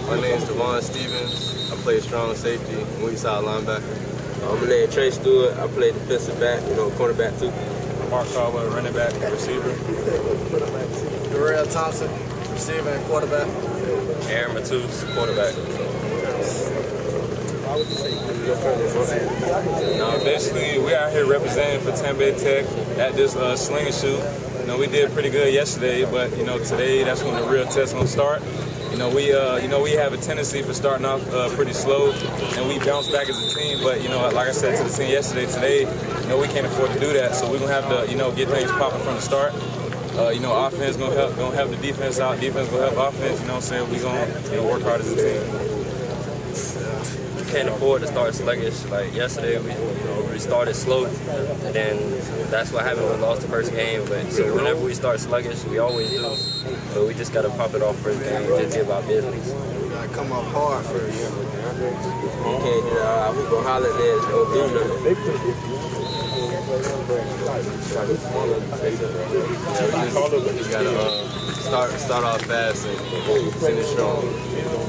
My name is Devon Stevens. I play strong safety, weak side linebacker. My name is Trey Stewart. I play defensive back, cornerback too. Mark Caldwell, running back, receiver. Darrell Thompson, receiver and quarterback. Aaron Matus, quarterback. Basically, we out here representing for TBT Tech at this sling and shoot. We did pretty good yesterday, but today that's when the real test gonna start. We have a tendency for starting off pretty slow, and we bounce back as a team. But like I said to the team yesterday, today, we can't afford to do that. So we're gonna have to, get things popping from the start. Offense gonna help the defense out. Defense gonna help offense. You know what I'm saying? We gonna work hard as a team. Can't afford to start sluggish. Like yesterday, we started slow, and then that's what happened. We lost the first game. But so whenever we start sluggish, we always do. But we just gotta pop it off first game, just get about business. We gotta come up hard first. You can't, we gonna holler at this, go do nothing. We just gotta start off fast and finish strong.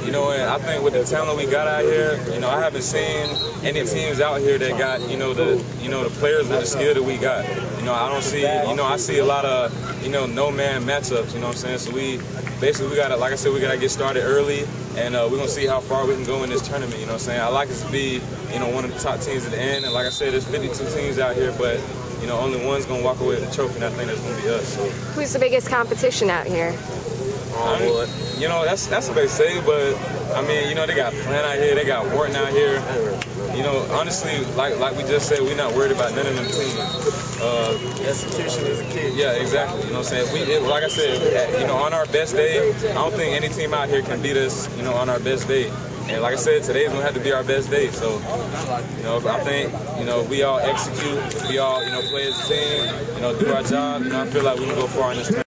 I think with the talent we got out here, I haven't seen any teams out here that got, the players with the skill that we got. I don't see, I see a lot of, no-man matchups, you know what I'm saying? So we gotta, like I said, we gotta get started early, and we're gonna see how far we can go in this tournament, you know what I'm saying? I like us to be, one of the top teams at the end, and like I said, there's 52 teams out here, but only one's gonna walk away with the trophy, and I think that's gonna be us. So. Who's the biggest competition out here? That's what they say, but I mean, they got Plant out here, they got Wharton out here. Honestly, like we just said, we're not worried about none of them teams. Execution is a key. Yeah, exactly. You know what I'm saying? Like I said, on our best day, I don't think any team out here can beat us, on our best day. And like I said, today's gonna have to be our best day. So, I think, if we all execute, if we all, play as a team, do our job, I feel like we can go far in this tournament.